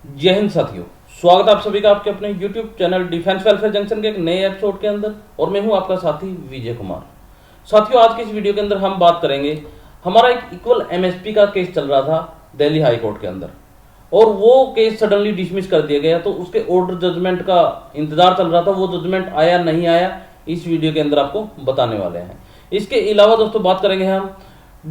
जय हिंद साथियों, स्वागत है आप सभी का आपके अपने YouTube channel defence welfare junction के एक नए एपिसोड के अंदर। और मैं हूं आपका साथी विजय कुमार। साथियों, आज के इस वीडियो के अंदर हम बात करेंगे, हमारा एक इक्वल MSP का केस चल रहा था दिल्ली हाई कोर्ट के अंदर और वो केस सडनली डिसमिस कर दिया गया। तो उसके ऑर्डर जजमेंट का इंतजार चल रहा था, वो जजमेंट आया नहीं आया, इस वीडियो के अंदर आपको बताने वाले हैं। इसके अलावा दोस्तों बात करेंगे हम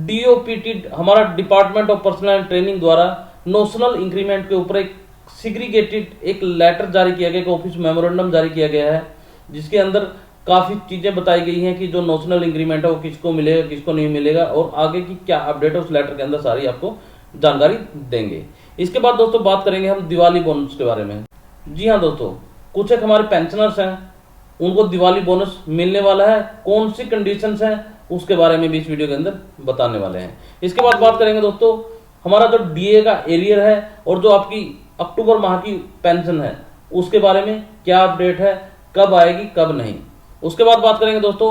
DOPT, हमारा डिपार्टमेंट ऑफ पर्सनल ट्रेनिंग द्वारा नोशनल इंक्रीमेंट के ऊपर एक सिग्रीगेटेड एक लेटर जारी किया गया, एक ऑफिस मेमोरेंडम जारी किया गया है, जिसके अंदर काफी चीजें बताई गई हैं कि जो नोशनल इंक्रीमेंट है वो किसको मिलेगा किसको नहीं मिलेगा और आगे की क्या अपडेट है उस लेटर के अंदर सारी आपको जानकारी देंगे। इसके बाद दोस्तों बात करेंगे हम दिवाली बोनस के बारे में। जी हाँ दोस्तों, कुछ एक हमारे पेंशनर्स हैं, उनको दिवाली बोनस मिलने वाला है, कौन सी कंडीशंस हैं उसके बारे में भी इस वीडियो के अंदर बताने वाले हैं। इसके बाद बात करेंगे दोस्तों हमारा जो DA का एरियर है और जो आपकी अक्टूबर माह की पेंशन है उसके बारे में क्या अपडेट है, कब आएगी कब नहीं। उसके बाद बात करेंगे दोस्तों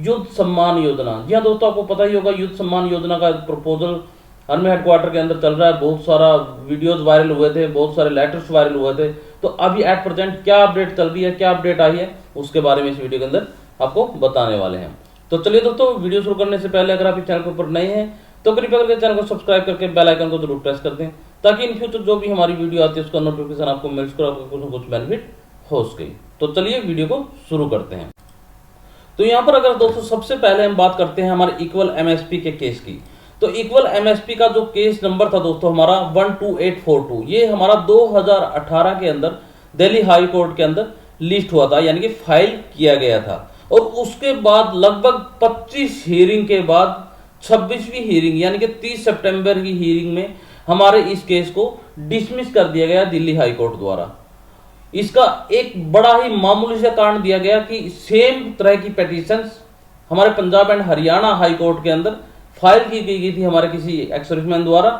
युद्ध सम्मान योजना। जी हाँ दोस्तों, आपको पता ही होगा युद्ध सम्मान योजना का प्रपोजल आर्मी हेडक्वार्टर के अंदर चल रहा है। बहुत सारा वीडियोस वायरल हुए थे, बहुत सारे लेटर्स वायरल हुए थे। तो अभी एट प्रेजेंट क्या अपडेट चल रही है, क्या अपडेट आई है, उसके बारे में इस वीडियो के अंदर आपको बताने वाले हैं। तो चलिए दोस्तों, वीडियो शुरू करने से पहले अगर आप इस चैनल के ऊपर नए हैं तो कृपया करके चैनल को सब्सक्राइब करके बेल आइकन को जरूर प्रेस कर दें, ताकि इन फ्यूचर जो भी हमारी वीडियो आती है उसका नोटिफिकेशन आपको मिल सके, आपको कुछ न कुछ बेनिफिट हो सके। तो चलिए वीडियो को शुरू करते हैं। तो यहाँ पर अगर दोस्तों सबसे पहले हम बात करते हैं हमारे इक्वल MSP के केस की, तो इक्वल MSP का जो केस नंबर था दोस्तों हमारा 12842, ये हमारा 2018 के अंदर दिल्ली हाई कोर्ट के अंदर लिस्ट हुआ था, यानी कि फाइल किया गया था। और उसके बाद लगभग 25 हियरिंग के बाद 26वीं हियरिंग यानी कि 30 सितंबर की हियरिंग में हमारे इस केस को डिसमिस कर दिया गया दिल्ली हाई कोर्ट द्वारा। इसका एक बड़ा ही मामूली सा कारण दिया गया कि सेम तरह की पिटीशंस हमारे Punjab and Haryana high court के अंदर फाइल की गई थी हमारे किसी एक्स सर्विसमैन द्वारा,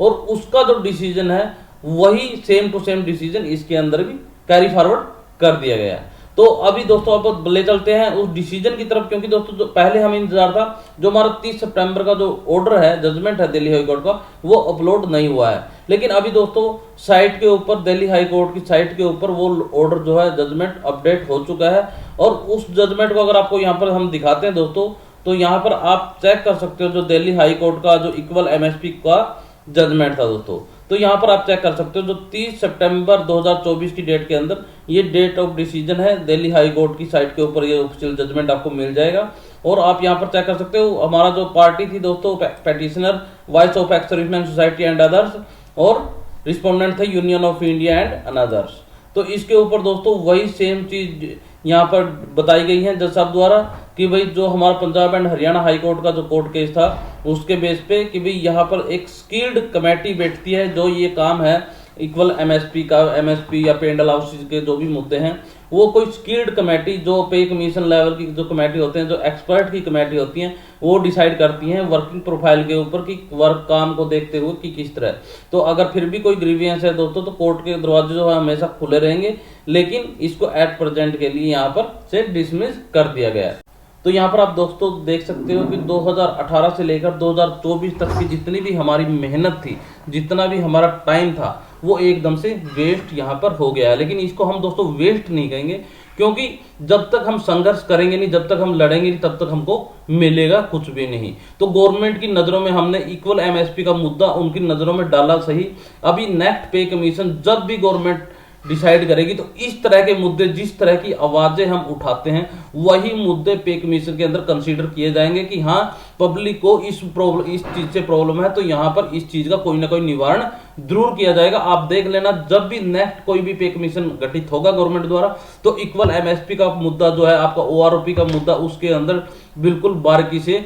और उसका जो डिसीजन है वही सेम टू सेम डिसीजन इसके अंदर भी कैरी फॉरवर्ड कर दिया गया। तो अभी दोस्तों आप ले चलते हैं उस डिसीजन की तरफ, क्योंकि दोस्तों जो पहले हमें इंतजार था, जो हमारा 30 सितंबर का जो ऑर्डर है, जजमेंट है दिल्ली हाई कोर्ट का, वो अपलोड नहीं हुआ है। लेकिन अभी दोस्तों साइट के ऊपर, दिल्ली हाई कोर्ट की साइट के ऊपर वो ऑर्डर जो है जजमेंट अपडेट हो चुका है। और उस जजमेंट को अगर आपको यहाँ पर हम दिखाते हैं दोस्तों, तो यहाँ पर आप चेक कर सकते हो जो दिल्ली हाई कोर्ट का जो इक्वल MSP का जजमेंट था दोस्तों। तो यहाँ पर आप चेक कर सकते हो जो 30 सितंबर 2024 की डेट के अंदर ये डेट ऑफ डिसीजन है दिल्ली हाई कोर्ट की साइट के ऊपर, ये ऑफिशियल जजमेंट आपको मिल जाएगा। और आप यहाँ पर चेक कर सकते हो हमारा जो पार्टी थी दोस्तों, petitioner voice of ex serviceman society and others, और रिस्पोंडेंट थे union of India and another's. तो इसके ऊपर दोस्तों वही सेम चीज यहाँ पर बताई गई है जज साहब द्वारा कि भाई जो हमारा Punjab and Haryana high court का जो कोर्ट केस था उसके बेस पे कि भाई यहाँ पर एक स्किल्ड कमेटी बैठती है जो ये काम है इक्वल MSP का, MSP या पेंडल हाउस के जो भी मुद्दे हैं, वो कोई स्किल्ड कमेटी जो पे कमीशन लेवल की जो कमेटी होते हैं, जो एक्सपर्ट की कमेटी होती हैं, वो डिसाइड करती हैं वर्किंग प्रोफाइल के ऊपर कि वर्क काम को देखते हुए कि किस तरह। तो अगर फिर भी कोई ग्रीवियंस है दोस्तों तो कोर्ट के दरवाजे जो है हमेशा खुले रहेंगे, लेकिन इसको एट प्रेजेंट के लिए यहाँ पर से डिसमिस कर दिया गया है। तो यहाँ पर आप दोस्तों देख सकते हो कि 2018 से लेकर 2024 तक की जितनी भी हमारी मेहनत थी, जितना भी हमारा टाइम था, वो एकदम से वेस्ट यहाँ पर हो गया है। लेकिन इसको हम दोस्तों वेस्ट नहीं कहेंगे, क्योंकि जब तक हम संघर्ष करेंगे नहीं, जब तक हम लड़ेंगे नहीं, तब तक हमको मिलेगा कुछ भी नहीं। तो गवर्नमेंट की नजरों में हमने इक्वल MSP का मुद्दा उनकी नजरों में डाला सही। अभी नेक्स्ट पे कमीशन जब भी गवर्नमेंट डिसाइड करेगी तो इस तरह के मुद्दे, जिस तरह की आवाजें हम उठाते हैं, वही मुद्दे पे कमीशन के अंदर कंसीडर किए जाएंगे कि हाँ पब्लिक को इस चीज से प्रॉब्लम है, तो यहाँ पर इस चीज का कोई ना कोई निवारण जरूर किया जाएगा। आप देख लेना, जब भी नेक्स्ट कोई भी पे कमीशन गठित होगा गवर्नमेंट द्वारा, तो इक्वल MSP का मुद्दा जो है, आपका OROP का मुद्दा, उसके अंदर बिल्कुल बारीकी से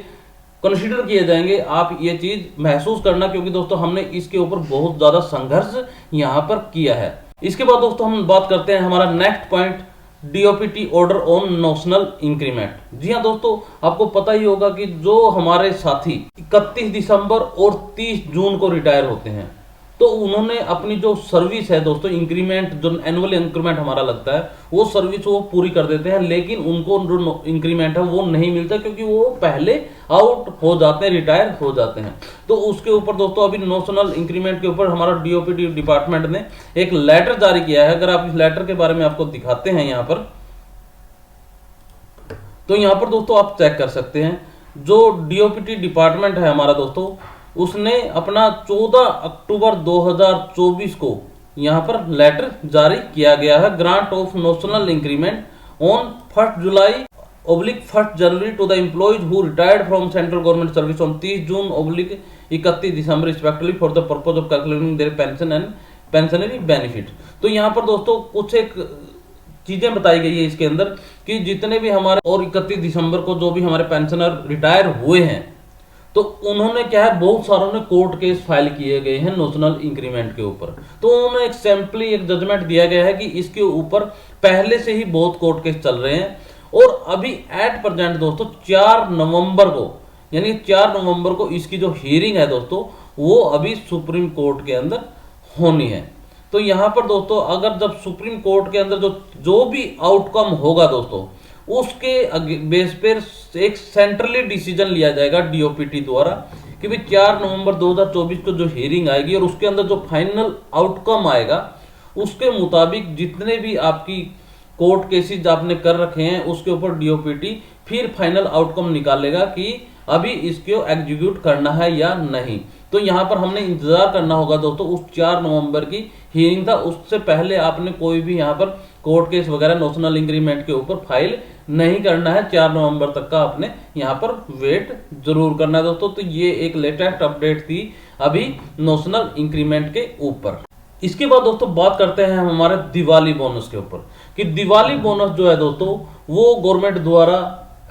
कंसीडर किए जाएंगे। आप ये चीज महसूस करना, क्योंकि दोस्तों हमने इसके ऊपर बहुत ज्यादा संघर्ष यहाँ पर किया है। इसके बाद दोस्तों हम बात करते हैं हमारा next point, DOPT order on notional increment. जी हाँ दोस्तों, आपको पता ही होगा कि जो हमारे साथी 31 दिसंबर और 30 जून को रिटायर होते हैं, तो उन्होंने अपनी जो सर्विस है दोस्तों, इंक्रीमेंट जो एनुअल इंक्रीमेंट हमारा लगता है वो सर्विस वो पूरी कर देते हैं, लेकिन उनको जो इंक्रीमेंट है वो नहीं मिलता क्योंकि वो पहले आउट हो जाते हैं, रिटायर हो जाते हैं। तो उसके ऊपर दोस्तों अभी नोशनल इंक्रीमेंट के ऊपर हमारा डीओपीटी डिपार्टमेंट ने एक लेटर जारी किया है। अगर आप इस लेटर के बारे में आपको दिखाते हैं यहाँ पर, तो यहाँ पर दोस्तों आप चेक कर सकते हैं, जो डीओपीटी डिपार्टमेंट है हमारा दोस्तों, उसने अपना 14 अक्टूबर 2024 को यहाँ पर लेटर जारी किया गया है। Grant of notional increment on 1 July / 1 January to the employees who retired from central government service on 30 June / 31 December respectively for the purpose of calculating their pension and pensionary benefit. तो यहाँ पर दोस्तों कुछ एक चीजें बताई गई है इसके अंदर कि जितने भी हमारे और 31 दिसंबर को जो भी हमारे पेंशनर रिटायर हुए हैं, तो उन्होंने क्या है, बहुत सारों ने कोर्ट केस फाइल किए गए हैं नोशनल इंक्रीमेंट के ऊपर। तो उन्होंने एक सैंपली एक जजमेंट दिया गया है कि इसके ऊपर पहले से ही बहुत कोर्ट केस चल रहे हैं, और अभी एट प्रेजेंट दोस्तों 4 नवंबर को, यानी 4 नवंबर को इसकी जो हियरिंग है दोस्तों, वो अभी सुप्रीम कोर्ट के अंदर होनी है। तो यहाँ पर दोस्तों अगर जब सुप्रीम कोर्ट के अंदर जो भी आउटकम होगा दोस्तों, उसके बेस पर एक सेंट्रली डिसीजन लिया जाएगा डीओपीटी द्वारा कि भाई 4 नवंबर 2024 को जो हियरिंग आएगी और उसके अंदर जो फाइनल आउटकम आएगा, उसके मुताबिक जितने भी आपकी कोर्ट केसेस आपने कर रखे हैं उसके ऊपर डीओपीटी फिर फाइनल आउटकम निकालेगा कि अभी इसको एग्जीक्यूट करना है या नहीं। तो यहाँ पर हमने इंतजार करना होगा दोस्तों, उस 4 नवंबर की हियरिंग था, उससे पहले आपने कोई भी यहाँ पर कोर्ट केस वगैरह नोशनल इंक्रीमेंट के ऊपर फाइल नहीं करना है। 4 नवंबर तक का आपने यहाँ पर वेट जरूर करना है दोस्तों। तो ये एक लेटेस्ट अपडेट थी अभी नोशनल इंक्रीमेंट के ऊपर। इसके बाद दोस्तों बात करते हैं हमारे दिवाली बोनस के ऊपर, कि दिवाली बोनस जो है दोस्तों वो गवर्नमेंट द्वारा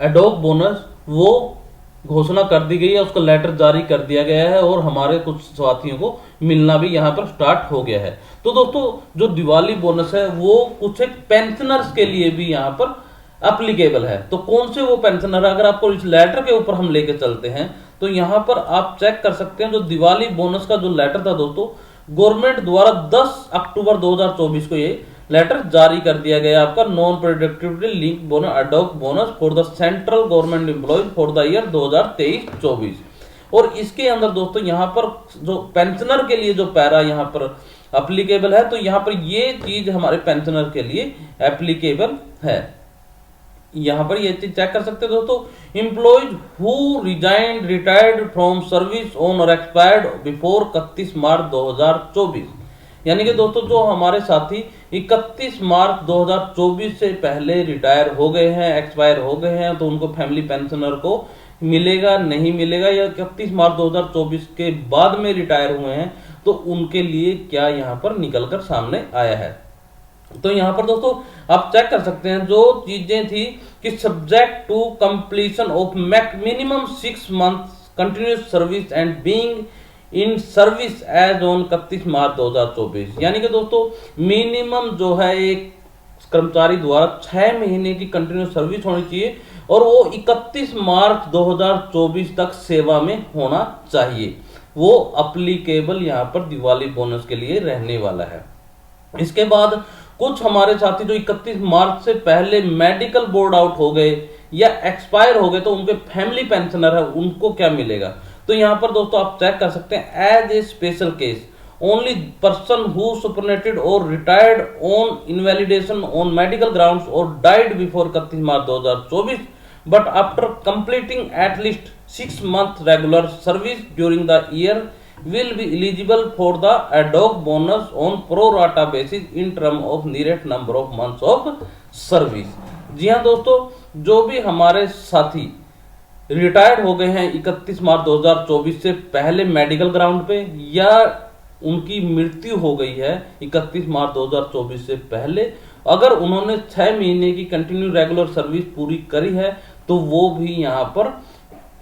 एडॉक बोनस वो घोषणा कर दी गई है, उसका लेटर जारी कर दिया गया है और हमारे कुछ साथियों को मिलना भी यहाँ पर स्टार्ट हो गया है। तो दोस्तों जो दिवाली बोनस है वो कुछ एक पेंशनर्स के लिए भी यहाँ पर एप्लीकेबल है। तो कौन से वो पेंशनर, अगर आपको इस लेटर के ऊपर हम लेके चलते हैं तो यहाँ पर आप चेक कर सकते हैं, जो दिवाली बोनस का जो लेटर था दोस्तों, गवर्नमेंट द्वारा 10 अक्टूबर 2024 को ये लेटर जारी कर दिया गया आपका, non productivity link bonus ad hoc bonus for the central government employees for the year 2023-24। और इसके अंदर दोस्तों यहाँ पर जो पेंशनर के लिए जो पैरा यहाँ पर एप्लीकेबल है, तो यहाँ पर ये चीज हमारे पेंशनर के लिए एप्लीकेबल है। यहाँ पर ये चीज चेक कर सकते हैं दोस्तों, employees who resigned retired from service on और एक्सपायर्ड बिफोर 31 मार्च 2024, यानी कि दोस्तों जो हमारे साथी 31 मार्च 2024 से पहले रिटायर हो गए हैं, एक्सपायर हो गए हैं, तो उनको फैमिली पेंशनर को मिलेगा नहीं मिलेगा, या 31 मार्च 2024 के बाद में रिटायर हुए हैं तो उनके लिए क्या यहाँ पर निकलकर सामने आया है। तो यहाँ पर दोस्तों आप चेक कर सकते हैं, जो चीजें थी कि subject to completion of minimum 6 months continuous service and being in service as on 31 March 2024, यानी कि दोस्तों मिनिमम जो है एक कर्मचारी द्वारा 6 महीने की कंटिन्यूस सर्विस होनी चाहिए और वो 31 मार्च 2024 तक सेवा में होना चाहिए। वो अप्लीकेबल यहाँ पर दिवाली बोनस के लिए रहने वाला है। इसके बाद कुछ हमारे साथी जो 31 मार्च से पहले मेडिकल बोर्ड आउट हो गए या एक्सपायर हो गए, तो उनके फैमिली पेंशनर है, उनको क्या मिलेगा। तो यहाँ पर दोस्तों आप चेक कर सकते हैं, as a special case only person who superannuated और retired on invalidation on medical grounds और died before 31 March 2024 but after completing at least 6 month regular service during the year will be eligible for the ad hoc bonus on pro rata basis in term of nearest number of months of service। जी हाँ दोस्तों, जो भी हमारे साथी retired हो गए हैं 31 March 2024 से पहले मेडिकल ग्राउंड पे, या उनकी मृत्यु हो गई है 31 मार्च 2024 से पहले, अगर उन्होंने 6 महीने की कंटिन्यू रेगुलर सर्विस पूरी करी है, तो वो भी यहाँ पर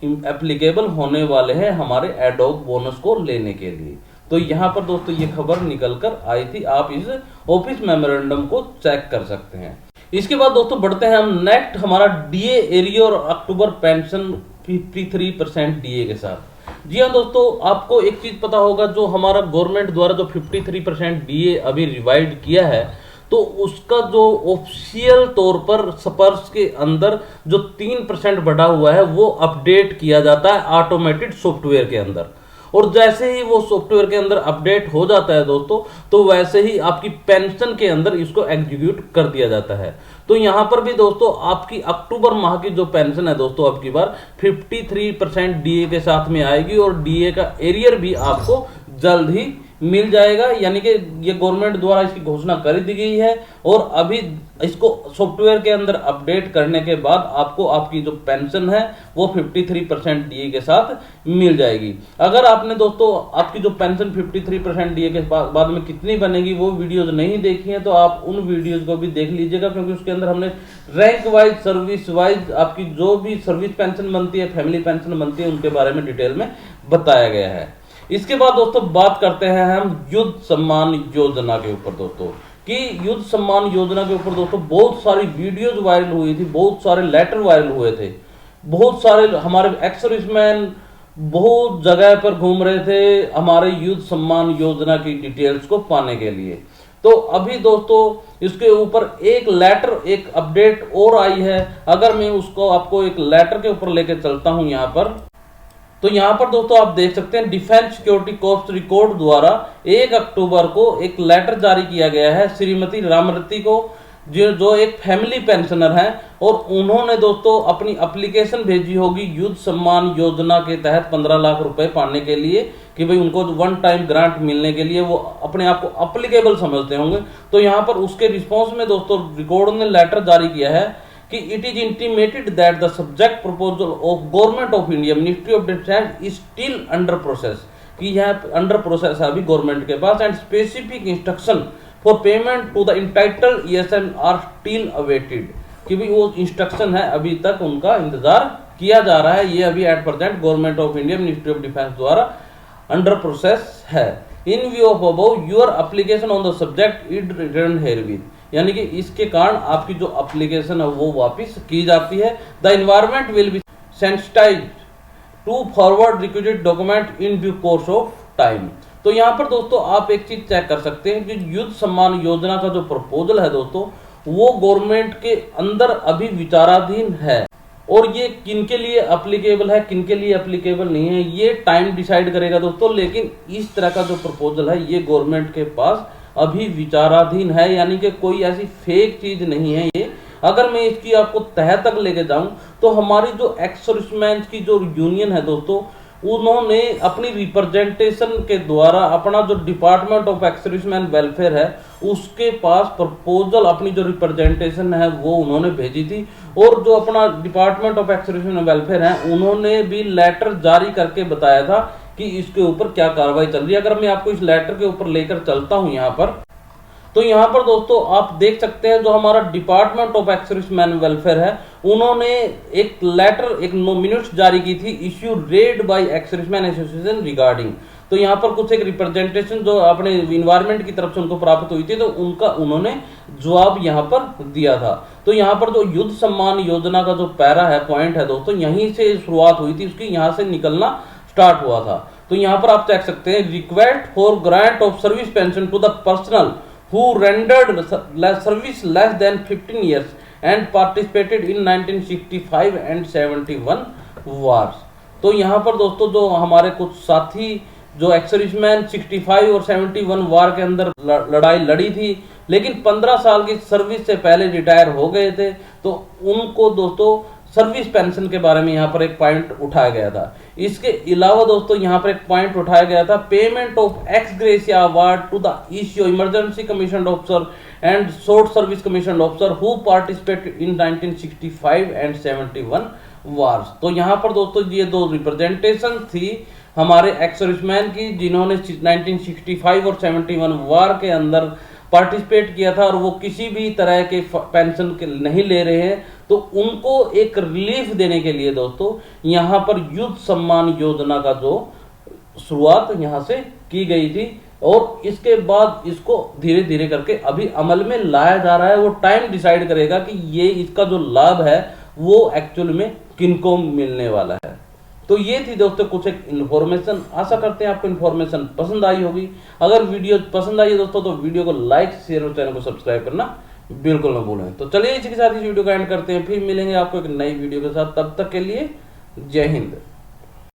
एप्लीकेबल होने वाले हैं हमारे एडॉक बोनस को लेने के लिए। तो यहाँ पर दोस्तों ये खबर निकल कर आई थी, आप इस ऑफिस मेमोरेंडम को चेक कर सकते हैं। इसके बाद दोस्तों बढ़ते हैं हम नेक्स्ट हमारा डीए एरियर और अक्टूबर पेंशन 53% डीए के साथ। जी हाँ दोस्तों, आपको एक चीज पता होगा, जो हमारा गवर्नमेंट द्वारा जो 53% डीए अभी रिवाइड किया है, तो उसका जो ऑफिशियल तौर पर स्पर्श के अंदर जो 3% बढ़ा हुआ है वो अपडेट किया जाता है ऑटोमेटेड सॉफ्टवेयर के अंदर। और जैसे ही वो सॉफ्टवेयर के अंदर अपडेट हो जाता है दोस्तों, तो वैसे ही आपकी पेंशन के अंदर इसको एग्जीक्यूट कर दिया जाता है। तो यहां पर भी दोस्तों आपकी अक्टूबर माह की जो पेंशन है दोस्तों, अब की बार 53% डीए के साथ में आएगी और डीए का एरियर भी आपको जल्द ही मिल जाएगा। यानी कि ये गवर्नमेंट द्वारा इसकी घोषणा कर दी गई है और अभी इसको सॉफ्टवेयर के अंदर अपडेट करने के बाद आपको आपकी जो पेंशन है वो 53% डीए के साथ मिल जाएगी। अगर आपने दोस्तों आपकी जो पेंशन 53% डीए के बाद में कितनी बनेगी वो वीडियोज नहीं देखी है, तो आप उन वीडियोज को भी देख लीजिएगा, क्योंकि उसके अंदर हमने रैंक वाइज, सर्विस वाइज आपकी जो भी सर्विस पेंशन बनती है, फैमिली पेंशन बनती है, उनके बारे में डिटेल में बताया गया है। इसके बाद दोस्तों बात करते हैं हम युद्ध सम्मान योजना के ऊपर दोस्तों, कि युद्ध सम्मान योजना के ऊपर दोस्तों बहुत सारी वीडियोज वायरल हुई थी, बहुत सारे लेटर वायरल हुए थे, बहुत सारे हमारे एक्स सर्विसमैन बहुत जगह पर घूम रहे थे हमारे युद्ध सम्मान योजना की डिटेल्स को पाने के लिए। तो अभी दोस्तों इसके ऊपर एक लेटर, एक अपडेट और आई है। अगर मैं उसको आपको एक लेटर के ऊपर लेके चलता हूं यहाँ पर, तो यहां पर दोस्तों आप देख सकते हैं डिफेंस सिक्योरिटी कॉर्प्स रिकॉर्ड द्वारा 1 अक्टूबर को एक लेटर जारी किया गया है श्रीमती रामरती को, जो एक फैमिली पेंशनर हैं, और उन्होंने दोस्तों अपनी एप्लीकेशन भेजी होगी युद्ध सम्मान योजना के तहत 15 लाख रुपए पाने के लिए, कि भाई उनको वन टाइम ग्रांट मिलने के लिए वो अपने आप को अप्लीकेबल समझते होंगे। तो यहाँ पर उसके रिस्पॉन्स में दोस्तों रिकॉर्ड ने लेटर जारी किया है कि it is intimated that the subject proposal of government of India ministry of defence is still under process, कि यह अंडर प्रोसेस है अभी गवर्नमेंट के पास, and specific instruction for payment to the entitled ESN are still awaited, कि भी वो instruction है अभी तक उनका इंतजार किया जा रहा है। ये अभी at present government of India ministry of defence द्वारा अंडर प्रोसेस है। In view of above your application on the subject is return herewith, यानी कि इसके कारण आपकी जो एप्लीकेशन है वो वापस की जाती है। The environment will be sensitised to forward requisite document in due course of time. तो यहाँ पर दोस्तों आप एक चीज चेक कर सकते हैं कि युद्ध सम्मान योजना का जो प्रपोजल है दोस्तों, वो गवर्नमेंट के अंदर अभी विचाराधीन है, और ये किन के लिए एप्लीकेबल है, किन के लिए एप्लीकेबल नहीं है, ये टाइम डिसाइड करेगा दोस्तों। लेकिन इस तरह का जो प्रपोजल है ये गवर्नमेंट के पास अभी विचाराधीन है, यानी कि कोई ऐसी फेक चीज नहीं है ये। अगर मैं इसकी आपको तह तक लेके जाऊं, तो हमारी जो एक्स सर्विसमैन की जो यूनियन है दोस्तों, उन्होंने अपनी रिप्रेजेंटेशन के द्वारा अपना जो department of ex serviceman welfare है उसके पास प्रपोजल, अपनी जो रिप्रेजेंटेशन है वो उन्होंने भेजी थी, और जो अपना department of ex serviceman welfare है उन्होंने भी लेटर जारी करके बताया था कि इसके ऊपर क्या कार्रवाई चल रही है। अगर मैं आपको इस लेटर के ऊपर लेकर चलता हूं यहाँ पर, तो यहाँ पर दोस्तों आप देख सकते हैं जो हमारा department of ex serviceman welfare है, उन्होंने एक लेटर, एक मिनट्स जारी की थी, issue raised by ex serviceman association regarding. तो यहाँ पर कुछ एक रिप्रेजेंटेशन जो अपने इन्वायरमेंट की तरफ से उनको प्राप्त हुई थी, तो उनका उन्होंने जवाब यहाँ पर दिया था। तो यहाँ पर जो युद्ध सम्मान योजना का जो पैरा है, पॉइंट है दोस्तों, यहीं से शुरुआत हुई थी उसकी, यहाँ से निकलना स्टार्ट हुआ था। तो यहाँ पर आप देख सकते हैं request for grant of service pension to the personnel who rendered service less than 15 years and participated in 1965 and 71 wars। तो यहाँ पर दोस्तों जो हमारे कुछ साथी जो एक्स सर्विसमैन 65 और 71 वार के अंदर लड़ाई लड़ी थी, लेकिन 15 साल की सर्विस से पहले रिटायर हो गए थे, तो उनको दोस्तों सर्विस पेंशन के बारे में यहाँ पर एक पॉइंट उठाया गया था। इसके अलावा दोस्तों यहाँ पर एक पॉइंट उठाया गया था payment of ex gratia award to the issue emergency commission officer and short service commission officer who participated in 1965 and 71 wars. तो यहाँ पर दोस्तों ये दो रिप्रेजेंटेशन थी हमारे एक्स सर्विसमैन की, जिन्होंने 1965 और 71 वार के अंदर पार्टिसिपेट किया था और वो किसी भी तरह के पेंशन के नहीं ले रहे हैं, तो उनको एक रिलीफ देने के लिए दोस्तों यहाँ पर युद्ध सम्मान योजना का जो शुरुआत यहाँ से की गई थी, और इसके बाद इसको धीरे धीरे करके अभी अमल में लाया जा रहा है। वो टाइम डिसाइड करेगा कि ये इसका जो लाभ है वो एक्चुअल में किनको मिलने वाला है। तो ये थी दोस्तों कुछ एक इन्फॉर्मेशन। आशा करते हैं आपको इन्फॉर्मेशन पसंद आई होगी। अगर वीडियो पसंद आई है दोस्तों तो वीडियो को लाइक शेयर और चैनल को सब्सक्राइब करना बिल्कुल ना भूलें। तो चलिए इसी के साथ इस वीडियो का एंड करते हैं, फिर मिलेंगे आपको एक नई वीडियो के साथ। तब तक के लिए जय हिंद।